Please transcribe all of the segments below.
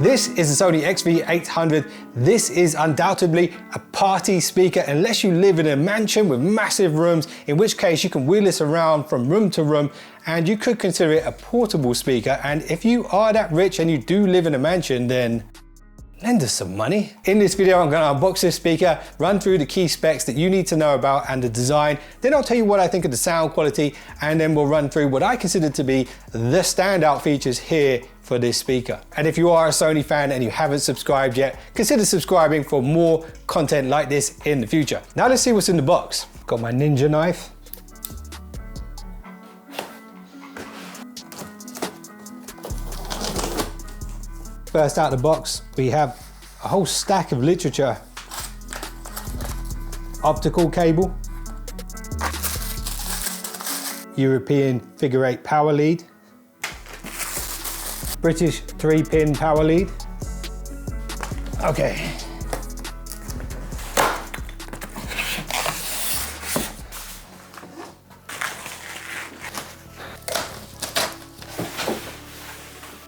This is the Sony XV800. This is undoubtedly a party speaker unless you live in a mansion with massive rooms, in which case you can wheel this around from room to room and you could consider it a portable speaker. And if you are that rich and you do live in a mansion, then lend us some money. In this video, I'm going to unbox this speaker, run through the key specs that you need to know about and the design. Then I'll tell you what I think of the sound quality, and then we'll run through what I consider to be the standout features here for this speaker. And if you are a Sony fan and you haven't subscribed yet, consider subscribing for more content like this in the future. Now let's see what's in the box. Got my Ninja knife. First out of the box, we have a whole stack of literature. Optical cable, European figure 8 power lead, British 3-pin power lead. Okay.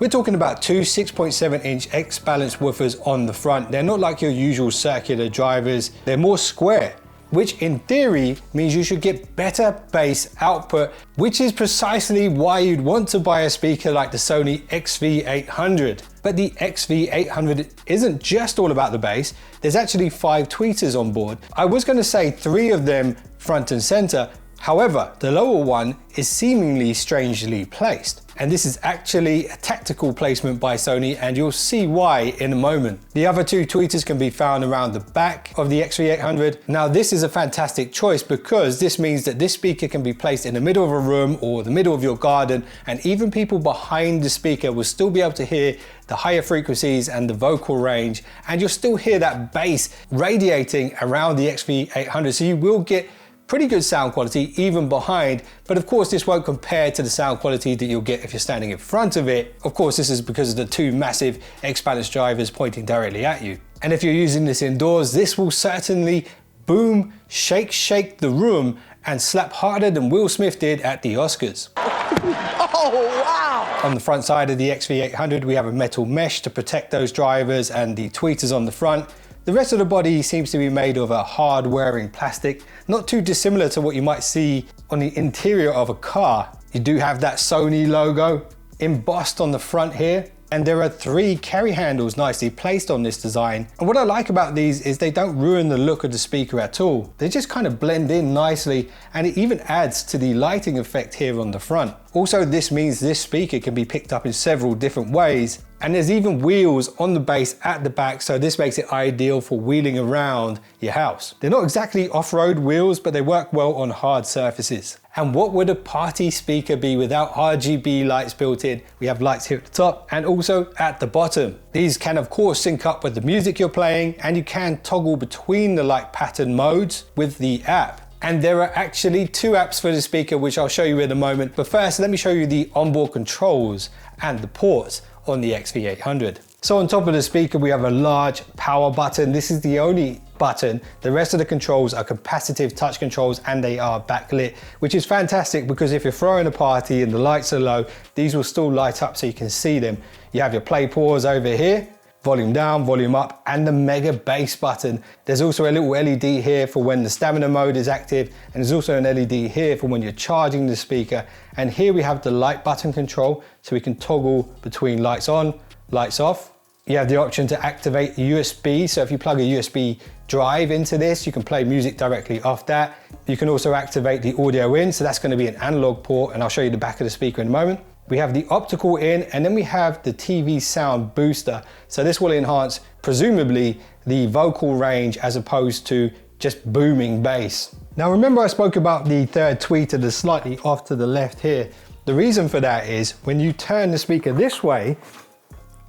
We're talking about two 6.7-inch X-Balance woofers on the front. They're not like your usual circular drivers. They're more square, which in theory means you should get better bass output, which is precisely why you'd want to buy a speaker like the Sony XV800. But the XV800 isn't just all about the bass. There's actually 5 tweeters on board. I was going to say 3 of them front and center. However, the lower one is seemingly strangely placed. And this is actually a tactical placement by Sony, and you'll see why in a moment. The other 2 tweeters can be found around the back of the XV800. Now this is a fantastic choice because this means that this speaker can be placed in the middle of a room or the middle of your garden, and even people behind the speaker will still be able to hear the higher frequencies and the vocal range, and you'll still hear that bass radiating around the XV800, so you will get pretty good sound quality even behind, but of course this won't compare to the sound quality that you'll get if you're standing in front of it. Of course, this is because of the 2 massive X-Balance drivers pointing directly at you. And if you're using this indoors, this will certainly boom, shake the room and slap harder than Will Smith did at the Oscars. Oh, wow! On the front side of the XV800, we have a metal mesh to protect those drivers and the tweeters on the front. The rest of the body seems to be made of a hard-wearing plastic, not too dissimilar to what you might see on the interior of a car. You do have that Sony logo embossed on the front here, and there are 3 carry handles nicely placed on this design. And what I like about these is they don't ruin the look of the speaker at all. They just kind of blend in nicely, and it even adds to the lighting effect here on the front. Also, this means this speaker can be picked up in several different ways. And there's even wheels on the base at the back, so this makes it ideal for wheeling around your house. They're not exactly off-road wheels, but they work well on hard surfaces. And what would a party speaker be without RGB lights built in? We have lights here at the top and also at the bottom. These can of course sync up with the music you're playing, and you can toggle between the light pattern modes with the app. And there are actually 2 apps for the speaker, which I'll show you in a moment. But first, let me show you the onboard controls and the ports on the XV800. So on top of the speaker, we have a large power button. This is the only button. The rest of the controls are capacitive touch controls, and they are backlit, which is fantastic because if you're throwing a party and the lights are low, these will still light up so you can see them. You have your play pause over here, volume down, volume up, and the mega bass button. There's also a little LED here for when the stamina mode is active, and there's also an LED here for when you're charging the speaker. And here we have the light button control, so we can toggle between lights on, lights off. You have the option to activate USB, so if you plug a USB drive into this, you can play music directly off that. You can also activate the audio in, so that's going to be an analog port, and I'll show you the back of the speaker in a moment. We have the optical in, and then we have the TV sound booster. So this will enhance, presumably, the vocal range as opposed to just booming bass. Now remember I spoke about the 3rd tweeter that's slightly off to the left here. The reason for that is when you turn the speaker this way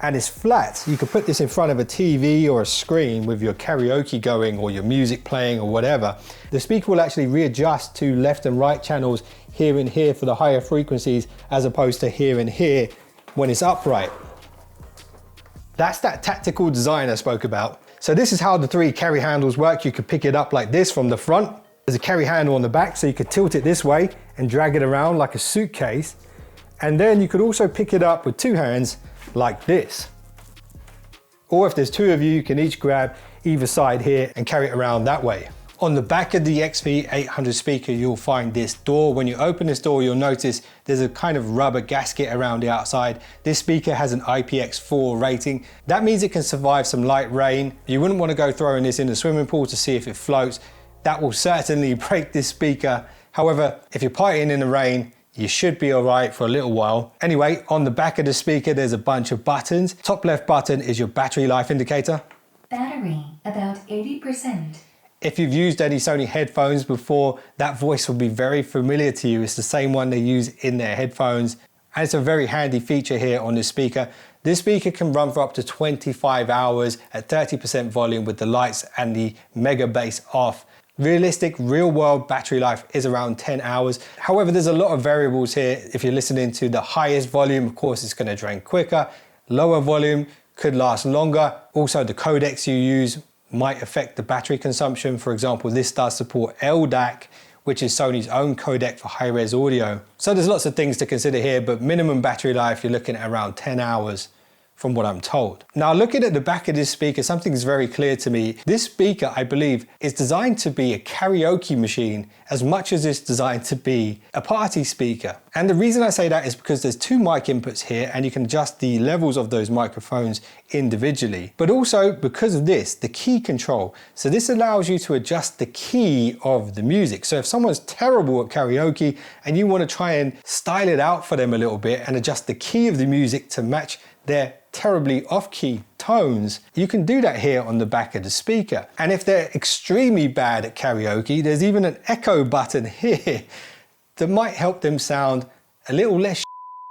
and it's flat, you could put this in front of a TV or a screen with your karaoke going or your music playing or whatever. The speaker will actually readjust to left and right channels here and here for the higher frequencies, as opposed to here and here when it's upright. That's that tactical design I spoke about. So this is how the 3 carry handles work. You could pick it up like this from the front. There's a carry handle on the back, so you could tilt it this way and drag it around like a suitcase. And then you could also pick it up with 2 hands like this. or if there's two of you, you can each grab either side here and carry it around that way. On the back of the XV800 speaker, you'll find this door. When you open this door, you'll notice there's a kind of rubber gasket around the outside. This speaker has an IPX4 rating. That means it can survive some light rain. You wouldn't want to go throwing this in the swimming pool to see if it floats. That will certainly break this speaker. However, if you're partying in the rain, you should be all right for a little while. Anyway, on the back of the speaker, there's a bunch of buttons. Top left button is your battery life indicator. Battery, about 80%. If you've used any Sony headphones before, that voice will be very familiar to you. It's the same one they use in their headphones. And it's a very handy feature here on this speaker. This speaker can run for up to 25 hours at 30% volume with the lights and the mega bass off. Realistic real world battery life is around 10 hours. However, there's a lot of variables here. If you're listening to the highest volume, of course, it's going to drain quicker. Lower volume could last longer. Also, the codecs you use might affect the battery consumption. For example, this does support LDAC, which is Sony's own codec for high-res audio. So there's lots of things to consider here, but minimum battery life, you're looking at around 10 hours. From what I'm told. Now, looking at the back of this speaker, something is very clear to me. This speaker, I believe, is designed to be a karaoke machine as much as it's designed to be a party speaker. And the reason I say that is because there's two mic inputs here and you can adjust the levels of those microphones individually. But also because of this, the key control. So this allows you to adjust the key of the music. So if someone's terrible at karaoke and you want to try and style it out for them a little bit and adjust the key of the music to match their terribly off-key tones, you can do that here on the back of the speaker. And if they're extremely bad at karaoke, there's even an echo button here that might help them sound a little less.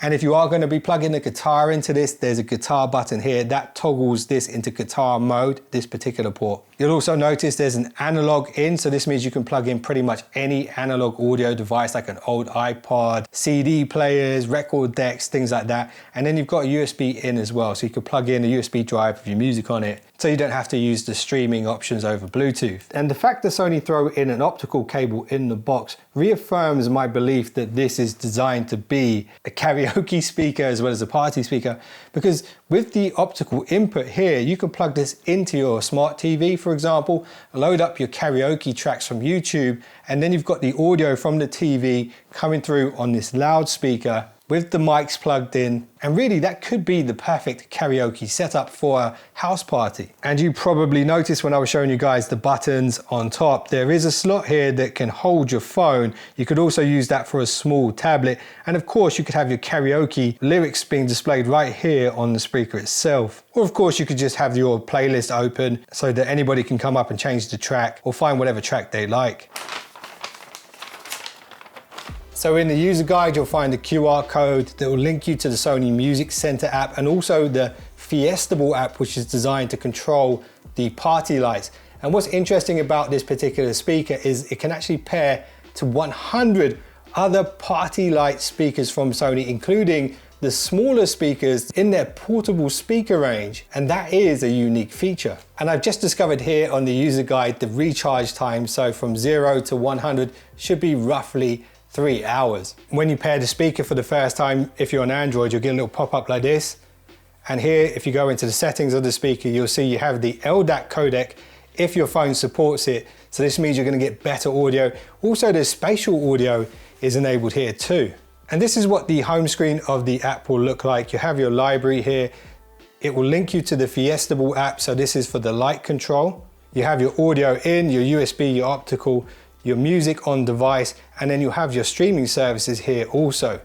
And if you are going to be plugging a guitar into this, there's a guitar button here that toggles this into guitar mode, this particular port. You'll also notice there's an analog in, so this means you can plug in pretty much any analog audio device like an old iPod, CD players, record decks, things like that. And then you've got a USB in as well, so you can plug in a USB drive with your music on it, so you don't have to use the streaming options over Bluetooth. And the fact that Sony throw in an optical cable in the box reaffirms my belief that this is designed to be a karaoke speaker as well as a party speaker, because with the optical input here, you can plug this into your smart TV, for example, load up your karaoke tracks from YouTube, and then you've got the audio from the TV coming through on this loudspeaker with the mics plugged in. And really that could be the perfect karaoke setup for a house party. And you probably noticed when I was showing you guys the buttons on top, there is a slot here that can hold your phone. You could also use that for a small tablet. And of course you could have your karaoke lyrics being displayed right here on the speaker itself. Or of course you could just have your playlist open so that anybody can come up and change the track or find whatever track they like. So in the user guide, you'll find a QR code that will link you to the Sony Music Center app and also the Fiestable app, which is designed to control the party lights. And what's interesting about this particular speaker is it can actually pair to 100 other party light speakers from Sony, including the smaller speakers in their portable speaker range. And that is a unique feature. And I've just discovered here on the user guide, the recharge time. So from 0 to 100 should be roughly 3 hours. When you pair the speaker for the first time, if you're on Android, you'll get a little pop-up like this. And here, if you go into the settings of the speaker, you'll see you have the LDAC codec if your phone supports it. So this means you're going to get better audio. Also, the spatial audio is enabled here too. And this is what the home screen of the app will look like. You have your library here. It will link you to the Fiestable app. So this is for the light control. You have your audio in, your USB, your optical, your music on device, and then you'll have your streaming services here also.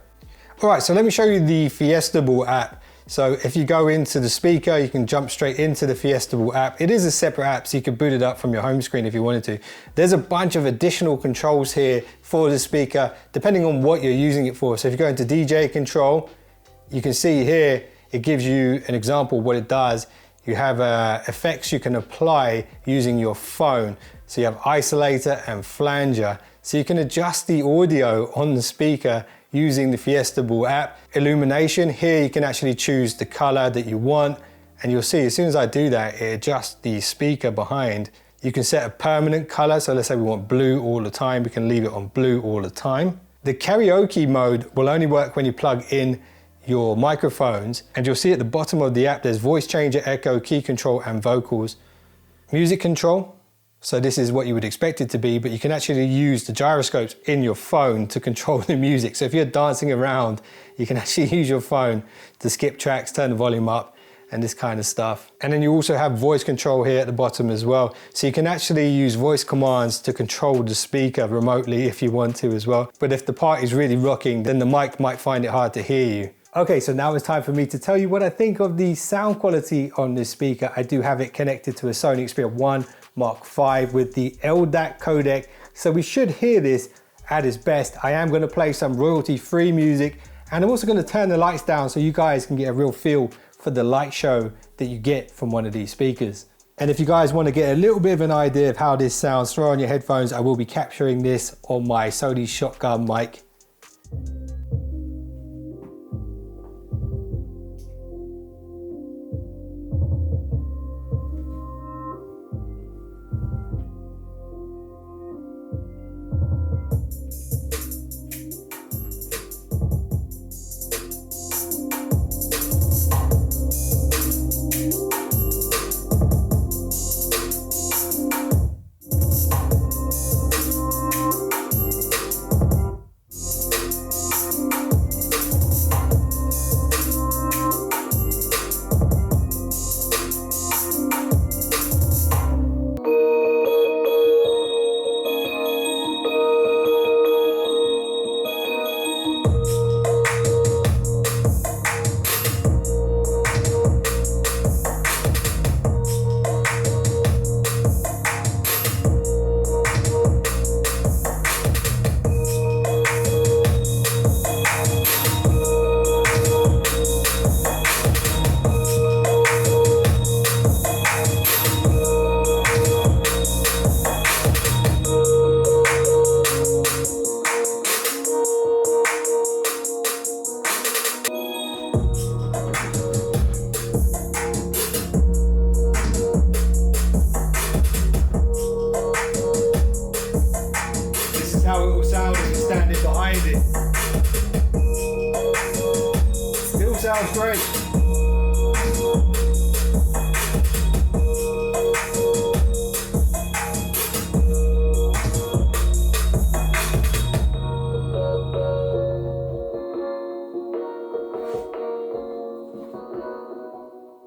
All right, so let me show you the Fiestable app. So if you go into the speaker, you can jump straight into the Fiestable app. It is a separate app, so you can boot it up from your home screen if you wanted to. There's a bunch of additional controls here for the speaker, depending on what you're using it for. So if you go into DJ control, you can see here, it gives you an example of what it does. You have effects you can apply using your phone. So you have isolator and flanger. So you can adjust the audio on the speaker using the Fiestable app. Illumination, here you can actually choose the color that you want. And you'll see as soon as I do that, it adjusts the speaker behind. You can set a permanent color. So let's say we want blue all the time. We can leave it on blue all the time. The karaoke mode will only work when you plug in your microphones, and you'll see at the bottom of the app there's voice changer, echo, key control and vocals. Music control, so this is what you would expect it to be, but you can actually use the gyroscopes in your phone to control the music. So if you're dancing around, you can actually use your phone to skip tracks, turn the volume up, and this kind of stuff. And then you also have voice control here at the bottom as well. So you can actually use voice commands to control the speaker remotely if you want to as well. But if the party's really rocking, then the mic might find it hard to hear you. Okay, so now it's time for me to tell you what I think of the sound quality on this speaker. I do have it connected to a Sony XV800 Mark V with the LDAC codec, so we should hear this at its best. I am going to play some royalty-free music, and I'm also going to turn the lights down so you guys can get a real feel for the light show that you get from one of these speakers. And if you guys want to get a little bit of an idea of how this sounds, throw on your headphones. I will be capturing this on my Sony shotgun mic. How it will sound if you're standing behind it. It all sounds great.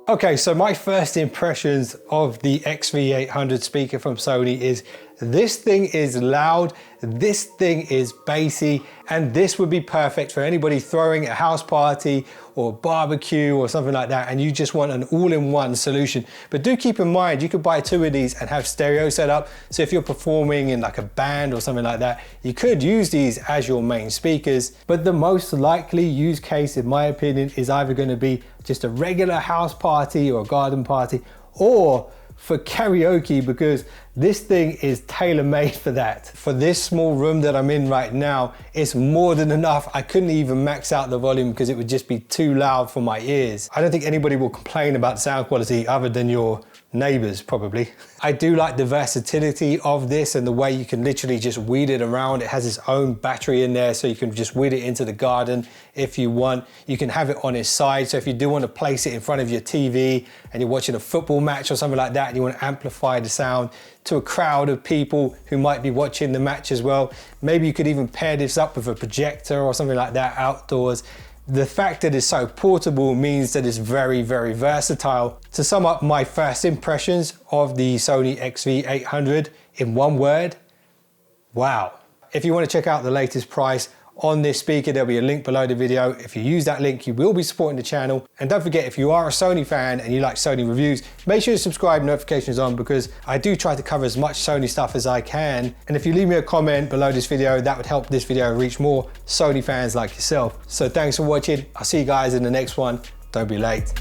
Okay, so my first impressions of the XV800 speaker from Sony is this thing is loud, this thing is bassy, and this would be perfect for anybody throwing a house party or barbecue or something like that, and you just want an all-in-one solution. But do keep in mind, you could buy two of these and have stereo set up. So if you're performing in like a band or something like that, you could use these as your main speakers. But the most likely use case, in my opinion, is either going to be just a regular house party or a garden party, or for karaoke, because this thing is tailor-made for that. For this small room that I'm in right now, it's more than enough. I couldn't even max out the volume because it would just be too loud for my ears. I don't think anybody will complain about sound quality other than your neighbors, probably. I do like the versatility of this and the way you can literally just wheel it around. It has its own battery in there, so you can just wheel it into the garden if you want. You can have it on its side, so if you do want to place it in front of your TV and you're watching a football match or something like that, and you want to amplify the sound to a crowd of people who might be watching the match as well, maybe you could even pair this up with a projector or something like that outdoors. The fact that it's so portable means that it's very, very versatile. To sum up my first impressions of the Sony XV800 in one word, wow. If you want to check out the latest price on this speaker, there'll be a link below the video. If you use that link, you will be supporting the channel. And don't forget, if you are a Sony fan and you like Sony reviews, make sure to subscribe, notifications on, because I do try to cover as much Sony stuff as I can. And if you leave me a comment below this video, that would help this video reach more Sony fans like yourself. So thanks for watching. I'll see you guys in the next one. Don't be late.